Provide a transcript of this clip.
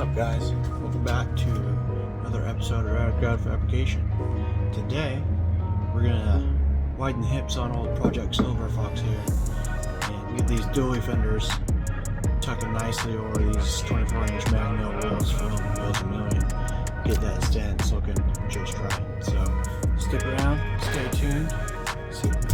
up, guys? Welcome back to another episode of Rad Fabrication. Today we're gonna widen the hips on old Project SilverFox here and get these dually fenders tucking nicely over these 24-inch magno wheels from Wheels a Million. Get that stance looking just right. So stick around, stay tuned, see what